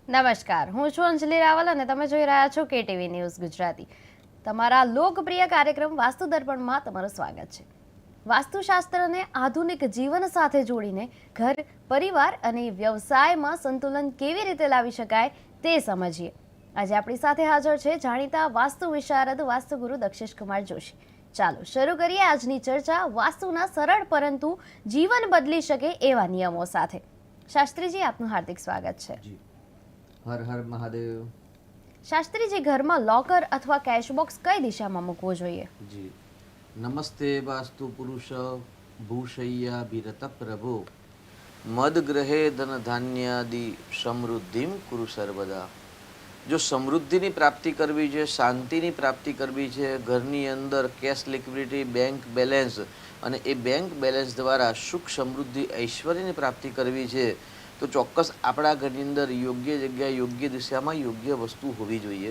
નમસ્કાર, હું છું અંજલિ રાવલ અને તમે જોઈ રહ્યા છો કેટીવી ન્યૂઝ ગુજરાતી. તમારા લોકપ્રિય કાર્યક્રમ વાસ્તુ દર્પણમાં તમારું સ્વાગત છે. વાસ્તુશાસ્ત્રને આધુનિક જીવન સાથે જોડીને ઘર, પરિવાર અને વ્યવસાયમાં સંતુલન કેવી રીતે લાવી શકાય તે સમજીએ. આજે આપણી સાથે હાજર છે જાણીતા વાસ્તુ વિશારદ વાસ્તુગુરુ દક્ષેશ કુમાર જોશી. ચાલો શરૂ કરીએ આજની ચર્ચા વાસ્તુના સરળ પરંતુ જીવન બદલી શકે એવા નિયમો સાથે. શાસ્ત્રીજી, આપનું હાર્દિક સ્વાગત છે. હર હર મહાદેવ. શાસ્ત્રીજી, ઘરમાં લોકર અથવા કેશ બોક્સ કઈ દિશામાં મૂકવું જોઈએ? જી નમસ્તે વાસ્તુ પુરુષ ભૂષય્યા વિરત પ્રભુ મદ ગ્રહે ધન ધાન્યાદિ સમૃદ્ધિમ કુરુ સર્વદા. જો સમૃદ્ધિની પ્રાપ્તિ કરવી છે, શાંતિની પ્રાપ્તિ કરવી છે, ઘરની અંદર કેશ લિક્વિડિટી, બેંક બેલેન્સ અને એ બેંક બેલેન્સ દ્વારા સુખ સમૃદ્ધિ ઐશ્વર્યની પ્રાપ્તિ કરવી છે તો ચોક્કસ આપણા ઘરની અંદર યોગ્ય જગ્યાએ, યોગ્ય દિશામાં યોગ્ય વસ્તુ હોવી જોઈએ.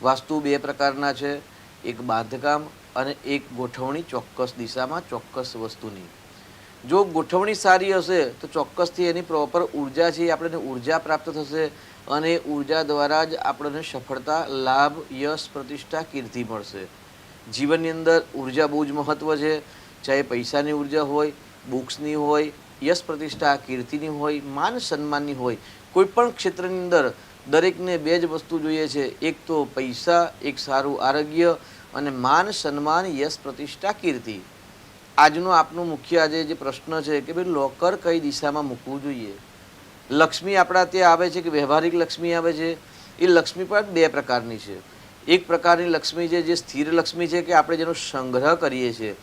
વાસ્તુ બે પ્રકારના છે, એક બાંધકામ અને એક ગોઠવણી ચોક્કસ દિશામાં ચોક્કસ વસ્તુની. જો ગોઠવણી સારી હશે તો ચોક્કસથી એની પ્રોપર ઉર્જા છે એ આપણને ઉર્જા પ્રાપ્ત થશે અને ઉર્જા દ્વારા જ આપણને સફળતા, લાભ, યશ, પ્રતિષ્ઠા, કીર્તિ મળશે. જીવનની અંદર ઉર્જા બહુ જ મહત્ત્વ છે. ચાહે પૈસાની ઉર્જા હોય, બુક્સની હોય, યશ, પ્રતિષ્ઠા, કીર્તિની હોય, માન સન્માનની હોય, કોઈ પણ ક્ષેત્રની અંદર દરેકને બે જ વસ્તુ જોઈએ છે. એક તો પૈસા, એક સારું આરોગ્ય અને માન સન્માન, યશ, પ્રતિષ્ઠા, કીર્તિ. આજનો આપનો મુખ્ય આજે જે પ્રશ્ન છે કે ભાઈ લોકર કઈ દિશામાં મૂકવું જોઈએ. લક્ષ્મી આપણા ત્યાં આવે છે કે વ્યવહારિક લક્ષ્મી આવે છે. એ લક્ષ્મી પણ બે પ્રકારની છે. એક પ્રકારની લક્ષ્મી છે જે સ્થિર લક્ષ્મી છે કે આપણે જેનો સંગ્રહ કરીએ છીએ.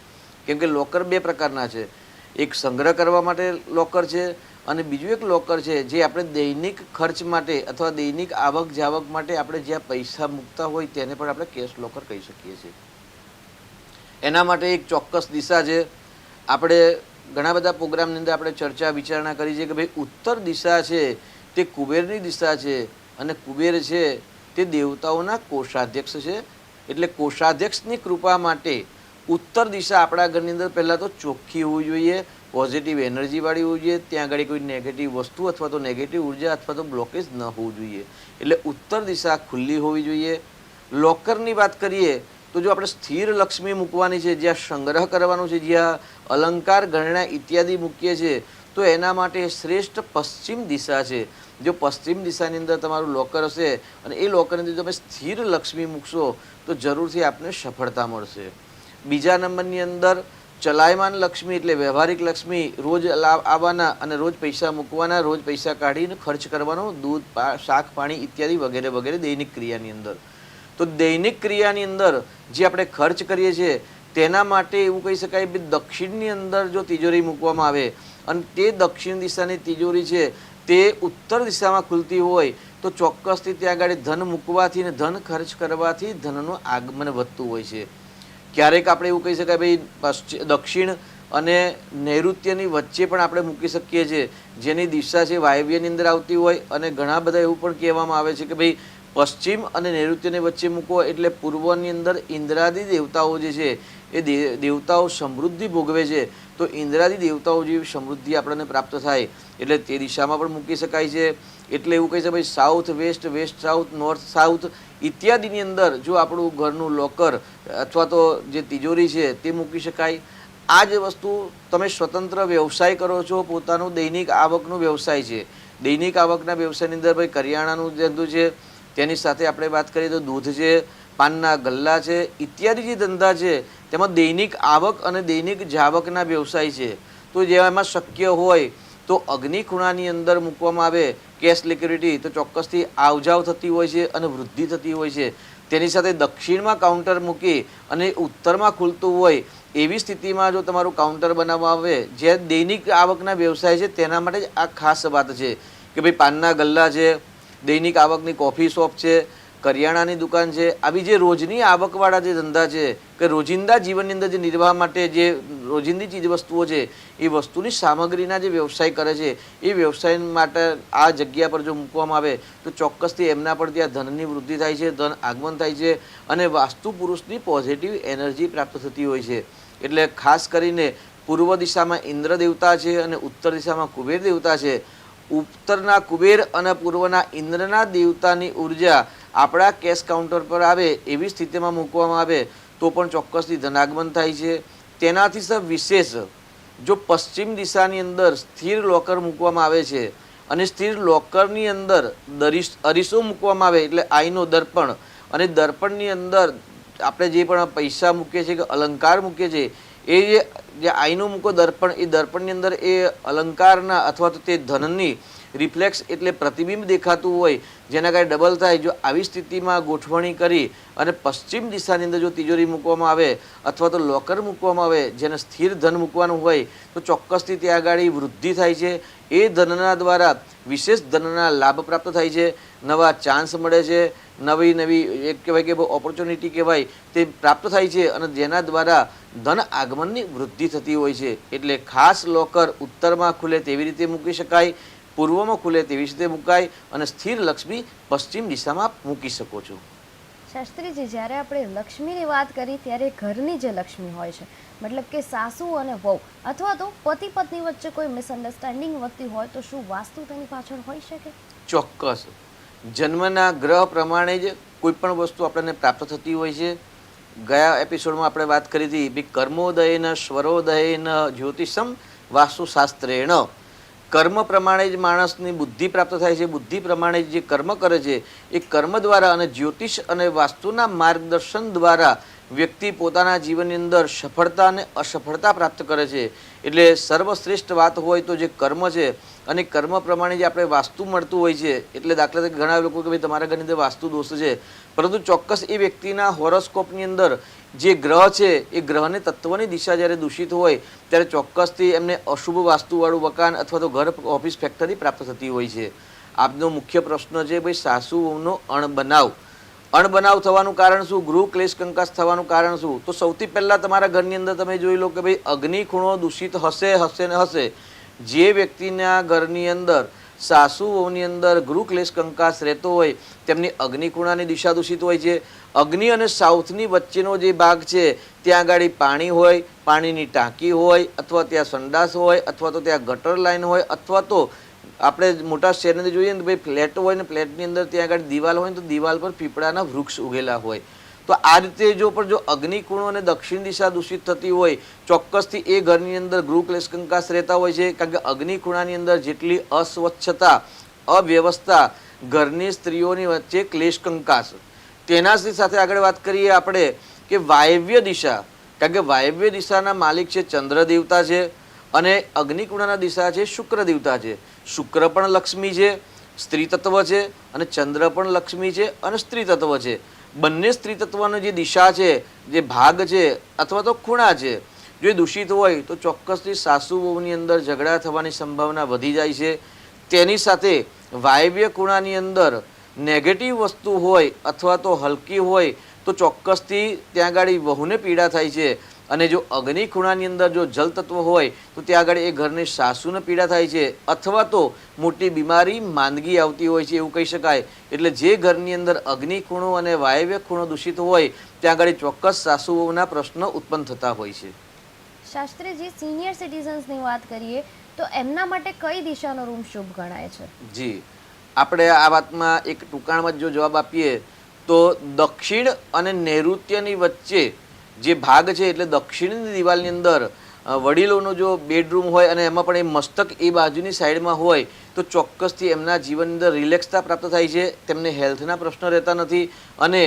કેમ કે લોકર બે પ્રકારના છે. એક સંગ્રહ કરવા માટે લોકર છે અને બીજું એક લોકર છે જે આપણે દૈનિક ખર્ચ માટે અથવા દૈનિક આવક જાવક માટે આપણે જ્યાં પૈસા મૂકતા હોય તેને પણ આપણે કેશ લોકર કહી શકીએ છીએ. એના માટે એક ચોક્કસ દિશા છે. આપણે ઘણા બધા પ્રોગ્રામની અંદર આપણે ચર્ચા વિચારણા કરી છે કે ભાઈ ઉત્તર દિશા છે તે કુબેરની દિશા છે અને કુબેર છે તે દેવતાઓના કોષાધ્યક્ષ છે. એટલે કોષાધ્યક્ષની કૃપા માટે ઉત્તર દિશા આપણા ઘરની અંદર પહેલાં તો ચોખ્ખી હોવી જોઈએ, પોઝિટિવ એનર્જીવાળી હોવી જોઈએ. ત્યાં આગળ કોઈ નેગેટિવ વસ્તુ અથવા તો નેગેટિવ ઉર્જા અથવા તો બ્લોકેજ ન હોવું જોઈએ. એટલે ઉત્તર દિશા ખુલ્લી હોવી જોઈએ. લોકરની વાત કરીએ તો જો આપણે સ્થિર લક્ષ્મી મૂકવાની છે, જ્યાં સંગ્રહ કરવાનો છે, જ્યાં અલંકાર, ગણના ઇત્યાદિ મૂકીએ છીએ તો એના માટે શ્રેષ્ઠ પશ્ચિમ દિશા છે. જો પશ્ચિમ દિશાની અંદર તમારું લોકર હશે અને એ લોકરની અંદર તમે સ્થિર લક્ષ્મી મૂકશો તો જરૂરથી આપને સફળતા મળશે. બીજા નંબરની અંદર ચલાયમાન લક્ષ્મી એટલે વ્યવહારિક લક્ષ્મી, રોજ આવવાના અને રોજ પૈસા મૂકવાના, રોજ પૈસા કાઢીને ખર્ચ કરવાનો, દૂધ, શાક, પાણી ઇત્યાદિ વગેરે વગેરે દૈનિક ક્રિયાની અંદર. તો દૈનિક ક્રિયાની અંદર જે આપણે ખર્ચ કરીએ છીએ તેના માટે એવું કહી શકાય કે દક્ષિણની અંદર જો તિજોરી મૂકવામાં આવે અને તે દક્ષિણ દિશાની તિજોરી છે તે ઉત્તર દિશામાં ખુલતી હોય તો ચોક્કસથી ત્યાં આગળ ધન મૂકવાથી અને ધન ખર્ચ કરવાથી ધનનું આગમન વધતું હોય છે. ક્યારેક આપણે એવું કહી શકાય ભાઈ દક્ષિણ અને નૈઋત્યની વચ્ચે પણ આપણે મૂકી શકીએ છીએ, જેની દિશા છે વાયવ્યની અંદર આવતી હોય અને ઘણા બધા એવું પણ કહેવામાં આવે છે કે ભાઈ પશ્ચિમ અને નૈઋત્યની વચ્ચે મૂકો એટલે પૂર્વની અંદર ઇન્દ્રાદિ દેવતાઓ જે છે એ દેવતાઓ સમૃદ્ધિ ભોગવે છે. તો ઇન્દ્રાદિ દેવતાઓ જેવી સમૃદ્ધિ આપણને પ્રાપ્ત થાય એટલે તે દિશામાં પણ મૂકી શકાય છે. એટલે એવું કહે છે ભાઈ south west, west south, north south ઇત્યાદિની અંદર જો આપણું ઘરનું લોકર અથવા તો જે તિજોરી છે તે મૂકી શકાય. આ જ વસ્તુ તમે સ્વતંત્ર વ્યવસાય કરો છો, પોતાનું દૈનિક આવકનો વ્યવસાય છે. દૈનિક આવકના વ્યવસાયની અંદર ભાઈ કરિયાણાનું ધંધો છે, તેની સાથે આપણે વાત કરીએ તો દૂધ છે, પાનના ગલ્લા છે ઇત્યાદિ જે ધંધા છે તેમાં દૈનિક આવક અને દૈનિક જાવકના વ્યવસાય છે. તો જેમાં શક્ય હોય તો અગ્નિ ખૂણાની અંદર મૂકવામાં આવે કેશ લિક્વિડિટી તો ચોક્કસથી આવજાવ થતી હોય છે અને વૃદ્ધિ થતી હોય છે. તેની સાથે દક્ષિણમાં કાઉન્ટર મૂકી અને ઉત્તરમાં ખુલતું હોય એવી સ્થિતિમાં જો તમારું કાઉન્ટર બનાવવામાં આવે જે દૈનિક આવકના વ્યવસાય છે તેના માટે જ આ ખાસ વાત છે કે ભાઈ પાનના ગલ્લા છે, દૈનિક આવકની કોફી શોપ છે, કરિયાણાની દુકાન છે, આવી જે રોજની આવકવાળા જે ધંધા છે કે રોજિંદા જીવનની અંદર જે નિર્વાહ માટે જે રોજિંદી ચીજ વસ્તુઓ છે એ વસ્તુની સામગ્રીના જે વ્યવસાય કરે છે એ વ્યવસાય માટે આ જગ્યા પર જો મૂકવામાં આવે તો ચોક્કસથી એમના પર ત્યાં ધનની વૃદ્ધિ થાય છે, ધન આગમન થાય છે અને વાસ્તુ પુરુષની પોઝિટિવ એનર્જી પ્રાપ્ત થતી હોય છે. એટલે ખાસ કરીને પૂર્વ દિશામાં ઇન્દ્ર દેવતા છે અને ઉત્તર દિશામાં કુબેર દેવતા છે. ઉત્તરના કુબેર અને પૂર્વના ઇન્દ્રના દેવતાની ઉર્જા આપણા કેશ કાઉન્ટર પર આવે એવી સ્થિતિમાં મૂકવામાં આવે તો પણ ચોક્કસથી ધનાગમન થાય છે. તેનાથી સર વિશેષ જો પશ્ચિમ દિશાની અંદર સ્થિર લોકર મૂકવામાં આવે છે અને સ્થિર લોકરની અંદર અરીસો મૂકવામાં આવે એટલે આઈનો દર્પણ, અને દર્પણની અંદર આપણે જે પણ પૈસા મૂકીએ છીએ કે અલંકાર મૂકીએ છીએ એ જે આઈનો મૂકો દર્પણ, એ દર્પણની અંદર એ અલંકારના અથવા તો તે ધનની રિફ્લેક્સ એટલે પ્રતિબિંબ દેખાતું હોય જેના કારણે ડબલ થાય. જો આવી સ્થિતિમાં ગોઠવણી કરી અને પશ્ચિમ દિશાની અંદર જો તિજોરી મૂકવામાં આવે અથવા તો લોકર મૂકવામાં આવે જેને સ્થિર ધન મૂકવાનું હોય તો ચોક્કસથી ત્યાં આગળ વૃદ્ધિ થાય છે. એ ધનના દ્વારા વિશેષ ધનના લાભ પ્રાપ્ત થાય છે, નવા ચાન્સ મળે છે, નવી એક કહેવાય કે ઓપોર્ચ્યુનિટી કહેવાય તે પ્રાપ્ત થાય છે અને જેના દ્વારા ધન આગમનની વૃદ્ધિ થતી હોય છે. એટલે ખાસ લોકર ઉત્તરમાં ખુલે તેવી રીતે મૂકી શકાય, પૂર્વમાં ખુલે તેવી રીતે મુકાય અને સ્થિર લક્ષ્મી પશ્ચિમ દિશામાં મૂકી શકો છો. શાસ્ત્રીજી, જ્યારે આપણે લક્ષ્મીની વાત કરી ત્યારે ઘરની જે લક્ષ્મી હોય છે, મતલબ કે સાસુ અને વહુ અથવા તો પતિ પત્ની વચ્ચે કોઈ મિસઅન્ડરસ્ટેન્ડિંગ વધતી હોય તો શું વાસ્તુ તેની પાછળ હોઈ શકે? ચોક્કસ. જન્મના ગ્રહ પ્રમાણે જ કોઈ પણ વસ્તુ આપણને પ્રાપ્ત થતી હોય છે. ગયા એપિસોડમાં આપણે વાત કરી હતી કે કર્મોદયેન સ્વરોદયેન જ્યોતિષમ વાસ્તુશાસ્ત્રેણ. કર્મ પ્રમાણે જ માણસની બુદ્ધિ પ્રાપ્ત થાય છે. બુદ્ધિ પ્રમાણે જે કર્મ કરે છે એ કર્મ દ્વારા અને જ્યોતિષ અને વાસ્તુના માર્ગદર્શન દ્વારા વ્યક્તિ પોતાના જીવનની અંદર સફળતા અને અસફળતા પ્રાપ્ત કરે છે. એટલે સર્વશ્રેષ્ઠ વાત હોય તો જે કર્મ છે અને કર્મ પ્રમાણે જે આપણે વાસ્તુ મળતું હોય છે. એટલે દાખલા તરીકે ઘણા લોકો કે ભાઈ તમારા ઘરની અંદર વાસ્તુ દોષ છે, પરંતુ ચોક્કસ એ વ્યક્તિના હોરોસ્કોપની અંદર જે ગ્રહ છે એ ગ્રહને તત્વની દિશા જ્યારે દૂષિત હોય ત્યારે ચોક્કસથી એમને અશુભ વાસ્તુવાળું મકાન અથવા તો ઘર, ઓફિસ, ફેક્ટરી પ્રાપ્ત થતી હોય છે. આપનો મુખ્ય પ્રશ્ન છે ભાઈ સાસુ વહુનો અણબનાવ. અણબનાવ થવાનું કારણ શું? ગૃહ ક્લેશ કંકાસ થવાનું કારણ શું? તો સૌથી પહેલાં તમારા ઘરની અંદર તમે જોઈ લો કે ભાઈ અગ્નિ ખૂણો દૂષિત હશે ને હશે. જે વ્યક્તિના ઘરની અંદર સાસુ વહુની અંદર ગૃહ ક્લેશ કંકાસ રહેતો હોય તેમની અગ્નિ ખૂણાની દિશા દૂષિત હોય છે. અગ્નિ અને સાઉથની વચ્ચેનો જે ભાગ છે ત્યાં આગળ પાણી હોય, પાણીની ટાંકી હોય, અથવા ત્યાં સંડાસ હોય, અથવા તો ત્યાં ગટર લાઈન હોય, અથવા તો આપણે મોટા શહેરની અંદર જોઈએ ને ભાઈ ફ્લેટ હોય ને ફ્લેટની અંદર ત્યાં આગળ દિવાલ હોય ને તો દિવાલ પર પીપળાના વૃક્ષ ઉગેલા હોય. તો આ રીતે જો અગ્નિ ખૂણો અને દક્ષિણ દિશા દૂષિત થતી હોય ચોક્કસથી એ ઘરની અંદર ગૃહ ક્લેશ કંકાસ રહેતા હોય છે. કારણ કે અગ્નિ ખૂણાની અંદર જેટલી અસ્વચ્છતા, અવ્યવસ્થા, ઘરની સ્ત્રીઓની વચ્ચે ક્લેશ કંકાસ. તેના સાથે આગળ વાત કરીએ આપણે કે વાયવ્ય દિશા, કારણ કે વાયવ્ય દિશાના માલિક છે ચંદ્ર દેવતા છે અને અગ્નિકુણાના દિશા છે શુક્ર દેવતા છે. શુક્ર પણ લક્ષ્મી છે, સ્ત્રી તત્વ છે, અને ચંદ્ર પણ લક્ષ્મી છે અને સ્ત્રી તત્વ છે. બંને સ્ત્રી તત્વની જે દિશા છે, જે ભાગ છે અથવા તો ખૂણા છે, જો દૂષિત હોય તો ચોક્કસથી સાસુ વહુની અંદર ઝઘડા થવાની સંભાવના વધી જાય છે. તેની સાથે વાયવ્ય ખૂણાની અંદર નેગેટિવ વસ્તુ હોય અથવા તો હલકી હોય તો ચોક્કસથી ત્યાં આગળ વહુને પીડા થાય છે. અને જો અગ્નિ ખૂણાની અંદર જો જલ તત્વ હોય તો ત્યાં આગળ એ ઘરની સાસુને પીડા થાય છે અથવા તો મોટી બીમારી, માંદગી આવતી હોય છે એવું કહી શકાય. એટલે જે ઘરની અંદર અગ્નિ ખૂણો અને વાયવ્ય ખૂણો દૂષિત હોય ત્યાં આગળ ચોક્કસ સાસુ વહુના પ્રશ્નો ઉત્પન્ન થતા હોય છે. શાસ્ત્રીજી, સિનિયર સિટીઝન્સની વાત કરીએ તો એમના માટે કઈ દિશાનો રૂમ શુભ ગણાય છે? જી, આપણે આ વાતમાં એક ટૂંકાણમાં જો જવાબ આપીએ તો દક્ષિણ અને નૈઋત્યની વચ્ચે જે ભાગ છે એટલે દક્ષિણની દિવાલની અંદર વડીલોનો જો બેડરૂમ હોય અને એમાં પણ એ મસ્તક એ બાજુની સાઈડમાં હોય તો ચોક્કસથી એમના જીવનની અંદર રિલેક્સતા પ્રાપ્ત થાય છે. તેમને હેલ્થના પ્રશ્નો રહેતા નથી અને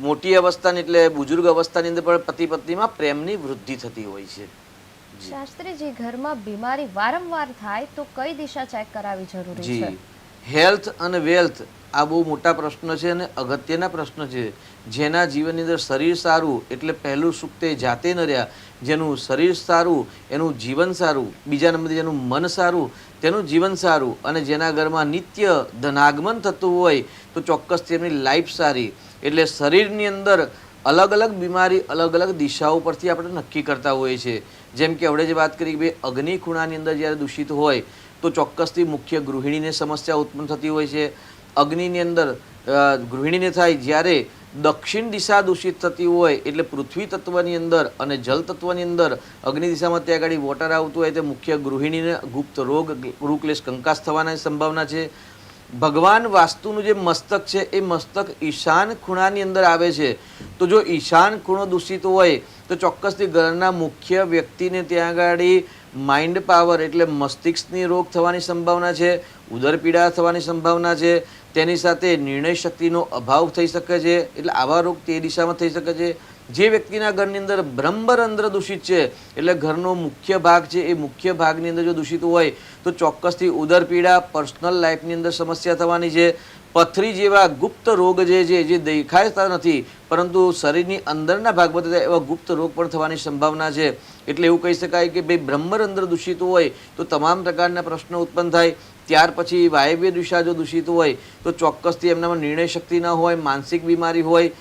મોટી અવસ્થાની એટલે બુજુર્ગ અવસ્થાની અંદર પણ પતિ પત્નીમાં પ્રેમની વૃદ્ધિ થતી હોય છે. શાસ્ત્રીજી, ઘરમાં બીમારી વારંવાર થાય તો કઈ દિશા ચેક કરાવવી જરૂરી છે? જી, હેલ્થ અને વેલ્થ આ બહુ મોટા પ્રશ્ન છે અને અગત્યના પ્રશ્ન છે. જેના જીવનની અંદર શરીર સારું એટલે પહેલું સુખ તે જાતે ન રહ્યા. જેનું શરીર સારું એનું જીવન સારું, બીજા નંબરે જેનું મન સારું તેનું જીવન સારું, અને જેના ઘરમાં નિત્ય ધનાગમન થતું હોય તો ચોક્કસ તેમની લાઈફ સારી. એટલે શરીરની અંદર અલગ અલગ બીમારી અલગ અલગ દિશાઓ પરથી આપણે નક્કી કરતા હોઈએ છીએ. જેમ કે આપણે જે વાત કરી કે અગ્નિ ખૂણાની અંદર જ્યારે દૂષિત હોય તો ચોક્કસથી મુખ્ય ગૃહિણીને સમસ્યા ઉત્પન્ન થતી હોય છે. અગ્નિની અંદર ગૃહિણીને થાય જ્યારે દક્ષિણ દિશા દૂષિત થતી હોય એટલે પૃથ્વી તત્વની અંદર અને જલ તત્વની અંદર અગ્નિ દિશામાં ત્યાં આગળ વોટર આવતું હોય તો મુખ્ય ગૃહિણીને ગુપ્ત રોગ ગુરુક્લેશ કંકાસ થવાની સંભાવના છે. ભગવાન વાસ્તુનું જે મસ્તક છે એ મસ્તક ઈશાન ખૂણાની અંદર આવે છે. તો જો ઈશાન ખૂણો દૂષિત હોય તો ચોક્કસથી ઘરના મુખ્ય વ્યક્તિને ત્યાં આગળ માઇન્ડ પાવર એટલે મસ્તિષ્કની રોગ થવાની સંભાવના છે, ઉદરપીડા થવાની સંભાવના છે, તેની સાથે નિર્ણય શક્તિનો અભાવ થઈ શકે છે. એટલે આવા રોગ તે દિશામાં થઈ શકે છે. જે વ્યક્તિના ઘરની અંદર બ્રહ્મરંધ્ર દૂષિત છે એટલે ઘરનો મુખ્ય ભાગ છે એ મુખ્ય ભાગની અંદર જો દૂષિત હોય તો ચોક્કસથી ઉદરપીડા, પર્સનલ લાઈફની અંદર સમસ્યા થવાની છે. પથરી જેવા ગુપ્ત રોગ જે દેખાતા નથી પરંતુ શરીરની અંદરના ભાગમાં થતા એવા ગુપ્ત રોગ પણ થવાની સંભાવના છે. એટલે એવું કહી શકાય કે ભાઈ બ્રહ્મરંધ્ર દૂષિત હોય તો તમામ પ્રકારના પ્રશ્નો ઉત્પન્ન થાય. ત્યાર પછી વાયવ્ય દિશા જો દૂષિત હોય તો ચોક્કસથી એમનામાં નિર્ણય શક્તિ ન હોય, માનસિક બીમારી હોય,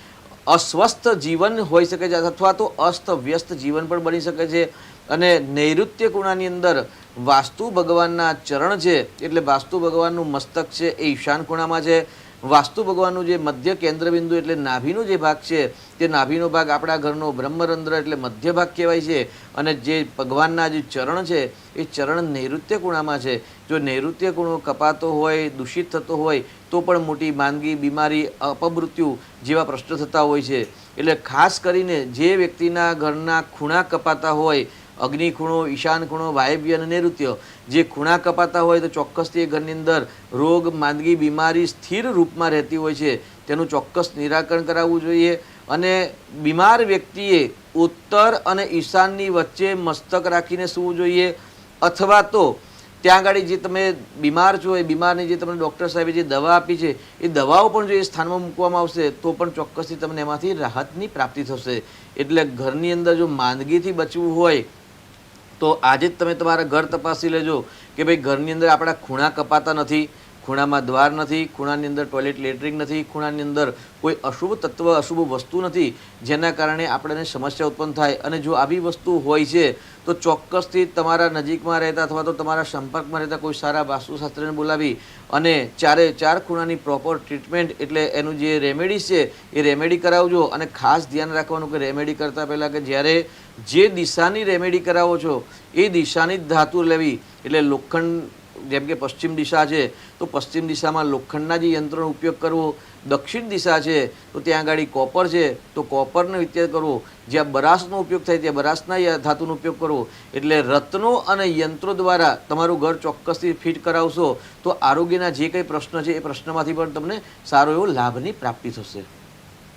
અસ્વસ્થ જીવન હોઈ શકે છે અથવા તો અસ્તવ્યસ્ત જીવન પણ બની શકે છે. અને નૈઋત્ય ખૂણાની અંદર વાસ્તુ ભગવાનના ચરણ છે એટલે વાસ્તુ ભગવાનનું મસ્તક છે એ ઈશાન ખૂણામાં છે. વાસ્તુ ભગવાનનું જે મધ્ય કેન્દ્રબિંદુ એટલે નાભીનો જે ભાગ છે તે નાભીનો ભાગ આપણા ઘરનો બ્રહ્મરંધ્ર એટલે મધ્ય ભાગ કહેવાય છે. અને જે ભગવાનના જે ચરણ છે એ ચરણ નૈઋત્ય ખૂણામાં છે. જો નૈઋત્ય ખૂણો કપાતો હોય, દૂષિત થતો હોય તો પણ મોટી માંદગી, બીમારી, અપમૃત્યુ જેવા પ્રશ્નો થતા હોય છે. એટલે ખાસ કરીને જે વ્યક્તિના ઘરના ખૂણા કપાતા હોય, અગ્નિ ખૂણો, ઈશાન ખૂણો, વાયવ્ય અને નૈઋત્ય, જે ખૂણા કપાતા હોય તો ચોક્કસથી એ ઘરની અંદર રોગ, માંદગી, બીમારી સ્થિર રૂપમાં રહેતી હોય છે. તેનું ચોક્કસ નિરાકરણ કરાવવું જોઈએ. અને બીમાર વ્યક્તિએ ઉત્તર અને ઈશાનની વચ્ચે મસ્તક રાખીને સૂવું જોઈએ. અથવા તો ત્યાં આગળ જે તમે બીમાર છો એ બીમારની જે તમને ડૉક્ટર સાહેબે જે દવા આપી છે એ દવાઓ પણ જો એ સ્થાનમાં મૂકવામાં આવશે તો પણ ચોક્કસથી તમને એમાંથી રાહતની પ્રાપ્તિ થશે. એટલે ઘરની અંદર જો માંદગીથી બચવું હોય તો આજે જ તમે તમારા ઘર તપાસી લેજો કે ભાઈ ઘરની અંદર આપણા ખૂણા કપાતા નથી, ખૂણામાં દ્વાર નથી, ખૂણાની અંદર ટોયલેટ લેટ્રિન નથી, ખૂણાની અંદર કોઈ અશુભ તત્વ, અશુભ વસ્તુ નથી જેના કારણે આપણને સમસ્યા ઉત્પન્ન થાય. અને જો આવી વસ્તુ હોય છે તો ચોક્કસથી તમારા નજીકમાં રહેતા અથવા તો તમારા સંપર્કમાં રહેતા કોઈ સારા વાસ્તુશાસ્ત્રીને બોલાવી અને ચારે ચાર ખૂણાની પ્રોપર ટ્રીટમેન્ટ એટલે એનું જે રેમેડીઝ છે એ રેમેડી કરાવજો. અને ખાસ ધ્યાન રાખવાનું કે રેમેડી કરતાં પહેલાં કે જ્યારે જે દિશાની રેમેડી કરાવો છો એ દિશાની જ ધાતુ લેવી. એટલે લોખંડ, જેમ કે પશ્ચિમ દિશા છે તો પશ્ચિમ દિશામાં લોખંડના જે યંત્રનો ઉપયોગ કરવો, દક્ષિણ દિશા છે તો ત્યાં આગળ કોપર છે તો કોપરનો ઉપયોગ કરવો, જ્યાં બરાસનો ઉપયોગ થાય ત્યાં બરાસના ધાતુનો ઉપયોગ કરવો. એટલે રત્નો અને યંત્રો દ્વારા તમારું ઘર ચોક્કસથી ફિટ કરાવશો તો આરોગ્યના જે કંઈ પ્રશ્ન છે એ પ્રશ્નમાંથી પણ તમને સારો એવો લાભની પ્રાપ્તિ થશે.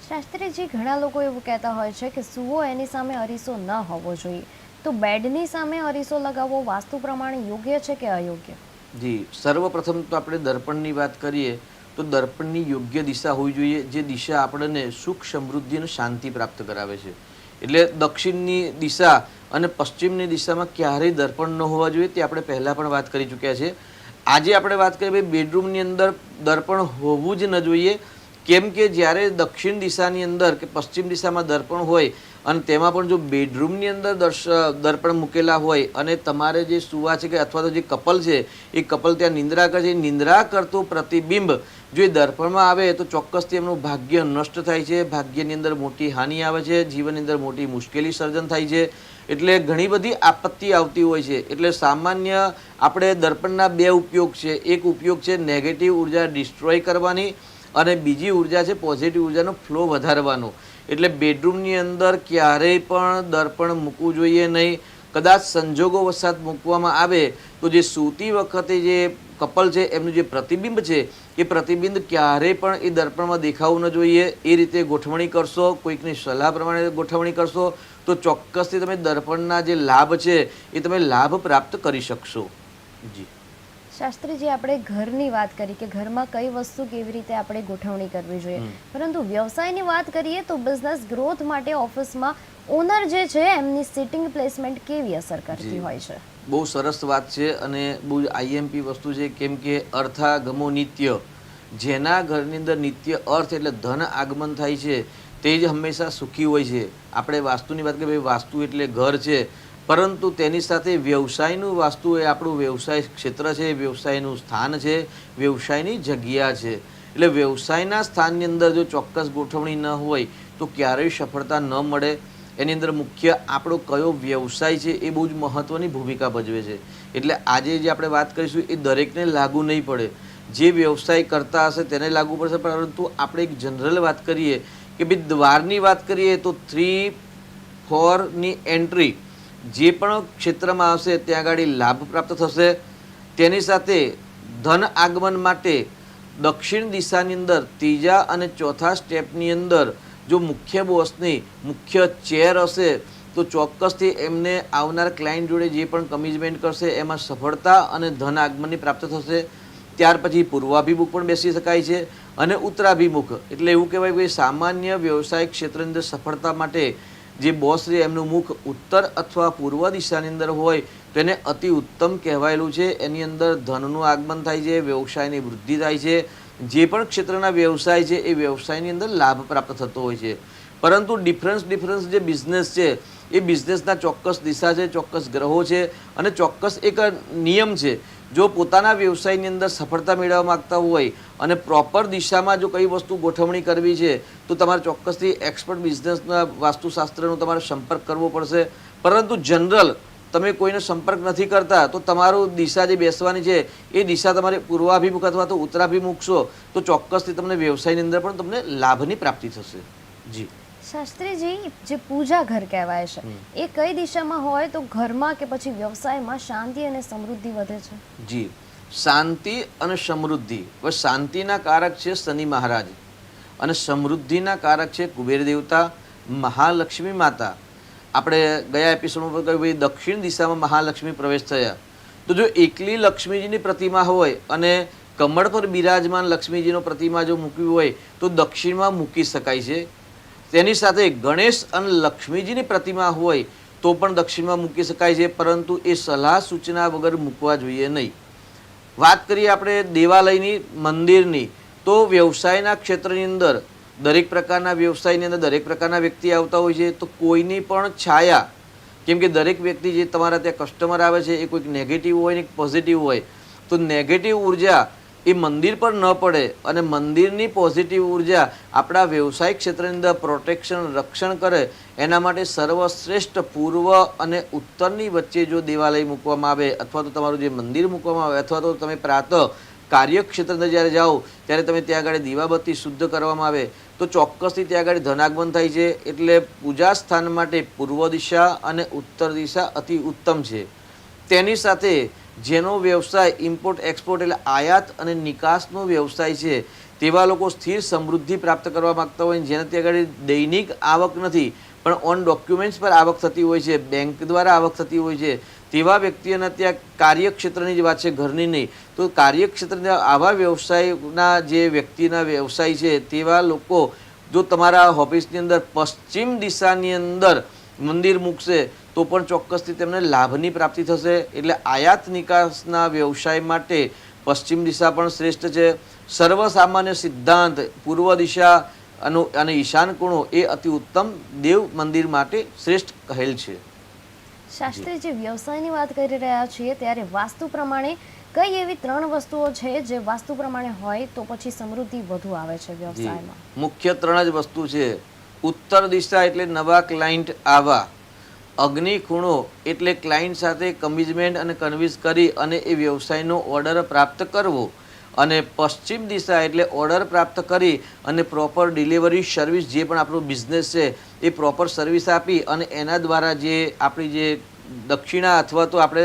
શાસ્ત્રીજી, ઘણા લોકો એવું કહેતા હોય છે કે સૂવો એની સામે અરીસો ન હોવો જોઈએ, તો બેડની સામે અરીસો લગાવવો વાસ્તુ પ્રમાણે યોગ્ય છે કે અયોગ્ય? જી, સર્વપ્રથમ તો આપણે દર્પણની વાત કરીએ તો દર્પણની યોગ્ય દિશા હોવી જોઈએ, જે દિશા આપણને સુખ, સમૃદ્ધિ અને શાંતિ પ્રાપ્ત કરાવે છે. એટલે દક્ષિણની દિશા અને પશ્ચિમની દિશામાં ક્યારેય દર્પણ ન હોવા જોઈએ તે આપણે પહેલાં પણ વાત કરી ચૂક્યા છે. આજે આપણે વાત કરીએ ભાઈ બેડરૂમની અંદર દર્પણ હોવું જ ન જોઈએ. કેમ કે જ્યારે દક્ષિણ દિશાની અંદર કે પશ્ચિમ દિશામાં દર્પણ હોય અને તેમાં પણ જો બેડરૂમની અંદર દર્પણ મૂકેલા હોય અને તમારે જે સુવા છે કે અથવા તો જે કપલ છે એ કપલ ત્યાં નિંદ્રા કરે છે, નિંદ્રા કરતું પ્રતિબિંબ જો એ દર્પણમાં આવે તો ચોક્કસથી એમનું ભાગ્ય નષ્ટ થાય છે, ભાગ્યની અંદર મોટી હાનિ આવે છે, જીવનની અંદર મોટી મુશ્કેલી સર્જન થાય છે. એટલે ઘણી બધી આપત્તિ આવતી હોય છે. એટલે સામાન્ય આપણે દર્પણના બે ઉપયોગ છે. એક ઉપયોગ છે નેગેટિવ ઉર્જા ડિસ્ટ્રોય કરવાની અને બીજી ઉર્જા છે પોઝિટિવ ઉર્જાનો ફ્લો વધારવાનો. એટલે બેડરૂમની અંદર ક્યારેય પણ દર્પણ મૂકવું જોઈએ નહીં. કદાચ સંજોગો વસાત મૂકવામાં આવે તો જે સૂતી વખતે જે કપલ છે એમનું જે પ્રતિબિંબ છે એ પ્રતિબિંબ ક્યારેય પણ એ દર્પણમાં દેખાવું ન જોઈએ. એ રીતે ગોઠવણી કરશો, કોઈકની સલાહ પ્રમાણે ગોઠવણી કરશો તો ચોક્કસથી તમે દર્પણના જે લાભ છે એ તમે લાભ પ્રાપ્ત કરી શકશો. જી શાસ્ત્રીજી, આપણે ઘરની વાત કરી કે ઘરમાં કઈ વસ્તુ કેવી રીતે આપણે ગોઠવણી કરવી જોઈએ, પરંતુ વ્યવસાયની વાત કરીએ તો બિઝનેસ ગ્રોથ માટે ઓફિસમાં ઓનર જે છે એમની સિટિંગ પ્લેસમેન્ટ કેવી અસર કરતી હોય છે? બહુ સરસ વાત છે અને બહુ આઈએમપી વસ્તુ છે. કેમ કે અર્થાગમો નિત્ય, જેના ઘરની અંદર નિત્ય અર્થ એટલે ધન આગમન થાય છે તે જ હંમેશા સુખી હોય છે. આપણે વાસ્તુની વાત કરીએ, વાસ્તુ એટલે ઘર છે, પરંતુ તેની સાથે વ્યવસાયનું વાસ્તુ એ આપણું વ્યવસાય ક્ષેત્ર છે, વ્યવસાયનું સ્થાન છે, વ્યવસાયની જગ્યા છે. એટલે વ્યવસાયના સ્થાનની અંદર જો ચોક્કસ ગોઠવણી ન હોય તો ક્યારેય સફળતા ન મળે. એની અંદર મુખ્ય આપણો કયો વ્યવસાય છે એ બહુ જ મહત્ત્વની ભૂમિકા ભજવે છે. એટલે આજે જે આપણે વાત કરીશું એ દરેકને લાગુ નહીં પડે. જે વ્યવસાય કરતા હશે તેને લાગુ પડશે, પરંતુ આપણે એક જનરલ વાત કરીએ કે ભાઈ દ્વારની વાત કરીએ તો 3-4ની એન્ટ્રી જે પણ ક્ષેત્રમાં આવશે ત્યાં આગળ લાભ પ્રાપ્ત થશે. તેની સાથે ધન આગમન માટે દક્ષિણ દિશાની અંદર 3જા અને 4થા સ્ટેપની અંદર જો મુખ્ય બોસની મુખ્ય ચેર હશે તો ચોક્કસથી એમને આવનાર ક્લાયન્ટ જોડે જે પણ કમિટમેન્ટ કરશે એમાં સફળતા અને ધન આગમનની પ્રાપ્ત થશે. ત્યાર પછી પૂર્વાભિમુખ પણ બેસી શકાય છે અને ઉત્તરાભિમુખ, એટલે એવું કહેવાય કે સામાન્ય વ્યવસાયિક ક્ષેત્રની અંદર સફળતા માટે જે બોસ છે એમનું મુખ ઉત્તર અથવા પૂર્વ દિશાની અંદર હોય તો એને અતિ ઉત્તમ કહેવાયેલું છે. એની અંદર ધનનું આગમન થાય છે, વ્યવસાયની વૃદ્ધિ થાય છે. જે પણ ક્ષેત્રના વ્યવસાય છે એ વ્યવસાયની અંદર લાભ પ્રાપ્ત થતો હોય છે. પરંતુ ડિફરન્સ જે બિઝનેસ છે એ બિઝનેસના ચોક્કસ દિશા છે, ચોક્કસ ગ્રહો છે અને ચોક્કસ એક નિયમ છે. જો પોતાના વ્યવસાયની અંદર સફળતા મેળવવા માગતા હોય અને પ્રોપર દિશામાં જો કઈ વસ્તુ ગોઠવણી કરવી છે તો તમારે ચોક્કસથી એક્સપર્ટ બિઝનેસના વાસ્તુશાસ્ત્રનો તમારે સંપર્ક કરવો પડશે. પરંતુ જનરલ તમે કોઈનો સંપર્ક નથી કરતા તો તમારું દિશા જે બેસવાની છે એ દિશા તમારે પૂર્વાભિમુખ અથવા તો ઉત્તરાભિમુખ છો તો ચોક્કસથી તમને વ્યવસાયની અંદર પણ તમને લાભની પ્રાપ્તિ થશે. જી શાસ્ત્રીજી, જે પૂજા ઘર કહેવાય છે એ કઈ દિશામાં હોય તો ઘરમાં કે પછી વ્યવસાયમાં શાંતિ અને સમૃદ્ધિ વધે છે? જી, શાંતિ અને સમૃદ્ધિ. હવે શાંતિના કારક છે શનિ મહારાજ અને સમૃદ્ધિના કારક છે કુબેર દેવતા, મહાલક્ષ્મી માતા. આપણે ગયા એપિસોડમાં કહ્યું ભાઈ દક્ષિણ દિશામાં મહાલક્ષ્મી પ્રવેશ થયા તો જો એકલી લક્ષ્મીજીની પ્રતિમા હોય અને કમળ પર બિરાજમાન લક્ષ્મીજીનો પ્રતિમા જો મૂકવી હોય તો દક્ષિણમાં મૂકી શકાય છે. તેની સાથે ગણેશ અને લક્ષ્મીજીની પ્રતિમા હોય તો પણ દક્ષિણમાં મૂકી શકાય છે, પરંતુ એ સલાહ સૂચના વગર મૂકવા જોઈએ નહીં. વાત કરીએ આપણે દેવાલયની, મંદિરની, તો વ્યવસાયના ક્ષેત્રની અંદર દરેક પ્રકારના વ્યવસાયની અંદર દરેક પ્રકારના વ્યક્તિ આવતા હોય છે. તો કોઈની પણ છાયા, કેમ કે દરેક વ્યક્તિ જે તમારા ત્યાં કસ્ટમર આવે છે એ કોઈક નેગેટિવ હોય ને એક પોઝિટિવ હોય, તો નેગેટિવ ઉર્જા એ મંદિર પર ન પડે અને મંદિરની પોઝિટિવ ઉર્જા આપણા વ્યવસાયિક ક્ષેત્રની અંદર પ્રોટેક્શન, રક્ષણ કરે એના માટે સર્વશ્રેષ્ઠ પૂર્વ અને ઉત્તરની વચ્ચે જો દેવાલય મૂકવામાં આવે અથવા તો તમારું જે મંદિર મૂકવામાં આવે અથવા તો તમે પ્રાતઃ કાર્યક્ષેત્ર અંદર જ્યારે જાઓ ત્યારે તમે ત્યાં આગળ દીવાબત્તી શુદ્ધ કરવામાં આવે તો ચોક્કસથી ત્યાં આગળ ધનાગમન થાય છે. એટલે પૂજા સ્થાન માટે પૂર્વ દિશા અને ઉત્તર દિશા અતિ ઉત્તમ છે. તેની સાથે જેનો વ્યવસાય ઇમ્પોર્ટ એક્સપોર્ટ એટલે આયાત અને નિકાસનો વ્યવસાય છે તેવા લોકો સ્થિર સમૃદ્ધિ પ્રાપ્ત કરવા માગતા હોય, જેને ત્યાં આગળ દૈનિક આવક નથી પણ ઓન ડોક્યુમેન્ટ્સ પર આવક થતી હોય છે, બેંક દ્વારા આવક થતી હોય છે, તેવા વ્યક્તિઓના ત્યાં કાર્યક્ષેત્રની જ વાત છે, ઘરની નહીં. તો કાર્યક્ષેત્રના આવા વ્યવસાયના જે વ્યક્તિના વ્યવસાય છે તેવા લોકો જો તમારા ઓફિસની અંદર પશ્ચિમ દિશાની અંદર મંદિર મૂકશે તો પણ ચોક્કસથી તેમને લાભની પ્રાપ્તિ થશે. એટલે આયાત નિકાસના વ્યવસાય માટે પશ્ચિમ દિશા પણ શ્રેષ્ઠ છે. સર્વસામાન્ય સિદ્ધાંત પૂર્વ દિશા અને ઈશાન કોણો એ અતિ ઉત્તમ દેવ મંદિર માટે શ્રેષ્ઠ કહેલ છે. શાસ્ત્રી, જે વ્યવસાયની વાત કરી રહ્યા છીએ ત્યારે વાસ્તુ પ્રમાણે કઈ એવી 3 વસ્તુઓ છે જે વાસ્તુ પ્રમાણે હોય તો પછી સમૃદ્ધિ વધુ આવે છે વ્યવસાયમાં? મુખ્ય 3 જ વસ્તુ છે. ઉત્તર દિશા એટલે નવા ક્લાયન્ટ આવવા, અગ્નિ ખૂણો એટલે ક્લાયન્ટ સાથે કમિટમેન્ટ અને કન્વિન્સ કરી અને એ વ્યવસાયનો ઓર્ડર પ્રાપ્ત કરવો, અને પશ્ચિમ દિશા એટલે ઓર્ડર પ્રાપ્ત કરી અને પ્રોપર ડિલિવરી સર્વિસ જે પણ આપણો બિઝનેસ છે એ પ્રોપર સર્વિસ આપી અને એના દ્વારા જે આપણી જે દક્ષિણા અથવા તો આપણે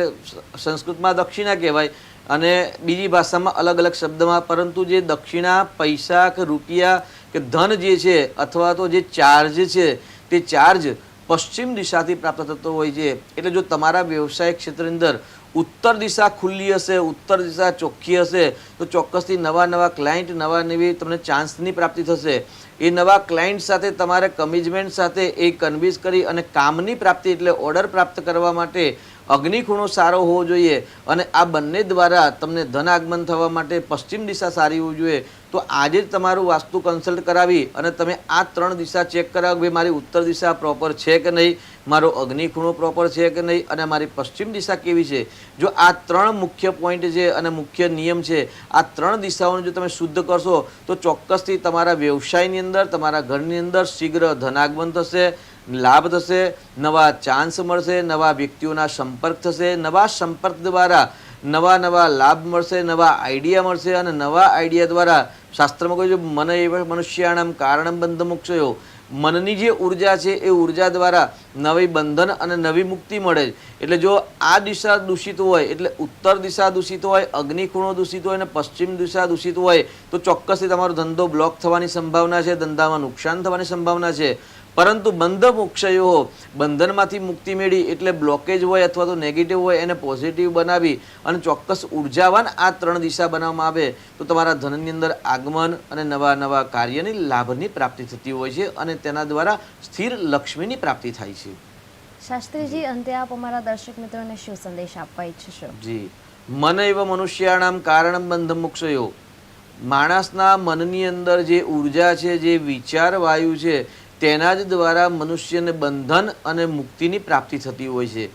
સંસ્કૃતમાં દક્ષિણા કહેવાય અને બીજી ભાષામાં અલગ અલગ શબ્દમાં, પરંતુ જે દક્ષિણા પૈસા કે રૂપિયા કે ધન જે છે અથવા તો જે ચાર્જ છે તે ચાર્જ પશ્ચિમ દિશાથી પ્રાપ્ત થતો હોય છે. એટલે જો તમારા વ્યવસાય ક્ષેત્રની અંદર ઉત્તર દિશા ખુલ્લી હશે, ઉત્તર દિશા ચોખ્ખી હશે તો ચોક્કસથી નવા ક્લાયન્ટ, નવી તમને ચાન્સની પ્રાપ્તિ થશે. એ નવા ક્લાયન્ટ સાથે તમારે કમિટમેન્ટ સાથે એ કન્વિન્સ કરી અને કામની પ્રાપ્તિ એટલે ઓર્ડર પ્રાપ્ત કરવા માટે અગ્નિ ખૂણો સારો હોવો જોઈએ અને આ બંને દ્વારા તમને ધન આગમન થવા માટે પશ્ચિમ દિશા સારી હોવી જોઈએ. તો આજે જ તમારું વાસ્તુ કન્સલ્ટ કરાવી અને તમે આ 3 દિશા ચેક કરાવો કે ભાઈ મારી ઉત્તર દિશા પ્રોપર છે કે નહીં, મારો અગ્નિ ખૂણો પ્રોપર છે કે નહીં અને મારી પશ્ચિમ દિશા કેવી છે. જો આ 3 મુખ્ય પોઈન્ટ છે અને મુખ્ય નિયમ છે, આ 3 દિશાઓને જો તમે શુદ્ધ કરશો તો ચોક્કસથી તમારા વ્યવસાયની અંદર, તમારા ઘરની અંદર શીઘ્ર ધનાગમન થશે, લાભ થશે, નવા ચાન્સ મળશે, નવા વ્યક્તિઓના સંપર્ક થશે, નવા સંપર્ક દ્વારા નવા લાભ મળશે, નવા આઈડિયા મળશે અને નવા આઈડિયા દ્વારા શાસ્ત્રમાં કહ્યું છે મન એવ મનુષ્યાણામ કારણમ બંધ મોક્ષયો, મનની જે ઉર્જા છે એ ઉર્જા દ્વારા નવી બંધન અને નવી મુક્તિ મળે. એટલે જો આ દિશા દૂષિત હોય એટલે ઉત્તર દિશા દૂષિત હોય, અગ્નિ ખૂણો દૂષિત હોય અને પશ્ચિમ દિશા દૂષિત હોય તો ચોક્કસથી તમારો ધંધો બ્લોક થવાની સંભાવના છે, ધંધામાં નુકસાન થવાની સંભાવના છે. પરંતુ બંધ મોક્ષયો, બંધનમાંથી મુક્તિ મેળવી એટલે બ્લોકેજ હોય અથવા તો નેગેટિવ હોય એને પોઝિટિવ બનાવી અને ચોક્કસ ઉર્જાવાન આ 3 દિશા બનાવવામાં આવે તો તમારા ધનની અંદર આગમન અને નવા કાર્યની લાભની પ્રાપ્તિ થતી હોય છે અને તેના દ્વારા સ્થિર લક્ષ્મીની પ્રાપ્તિ થાય છે. શાસ્ત્રીજી, અંતે આપ અમારા દર્શક મિત્રોને શું સંદેશ આપવા ઈચ્છશો? જી, મન એવ મનુષ્યાણામ કારણમ બંધ મોક્ષયો, માણસના મનની અંદર જે ઉર્જા છે, જે વિચાર વાયુ છે તેના જ દ્વારા મનુષ્યને બંધન અને મુક્તિની પ્રાપ્તિ થતી હોય છે.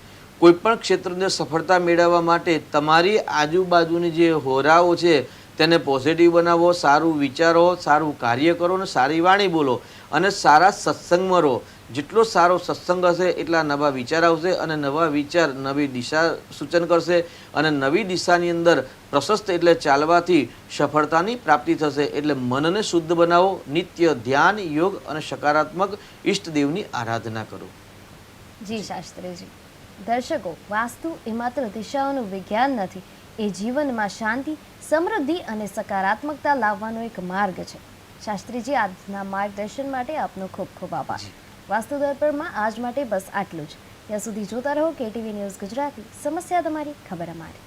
કોઈ પણ ક્ષેત્રની સફળતા મેળવવા માટે તમારી આજુબાજુની જે હોરાઓ છે તેને પોઝિટિવ બનાવો, સારું વિચારો, સારું કાર્ય કરો અને સારી વાણી બોલો અને સારા સત્સંગમાં રહો. જેટલો સારો સત્સંગ હશે એટલા નવા વિચાર આવશે અને નવા વિચાર નવી દિશા સૂચન કરશે અને નવી દિશાની અંદર પ્રશસ્ત એટલે ચાલવાથી સફળતાની પ્રાપ્તિ થશે. એટલે મનને શુદ્ધ બનાવો, નિત્ય ધ્યાન, યોગ અને સકારાત્મક ઈષ્ટદેવની આરાધના કરો. જી શાસ્ત્રીજી, દર્શકો, વાસ્તુ એ માત્ર દિશાઓનું વિજ્ઞાન નથી, એ જીવનમાં શાંતિ, સમૃદ્ધિ અને સકારાત્મકતા લાવવાનો એક માર્ગ છે. શાસ્ત્રીજી, આજના માર્ગદર્શન માટે આપનો ખૂબ ખૂબ આભાર. વાસ્તુ દર્પણમાં આજ માટે બસ આટલું જ. ત્યાં સુધી જોતા રહો KTV ન્યૂઝ ગુજરાતી. સમસ્યા તમારી, ખબર અમારી.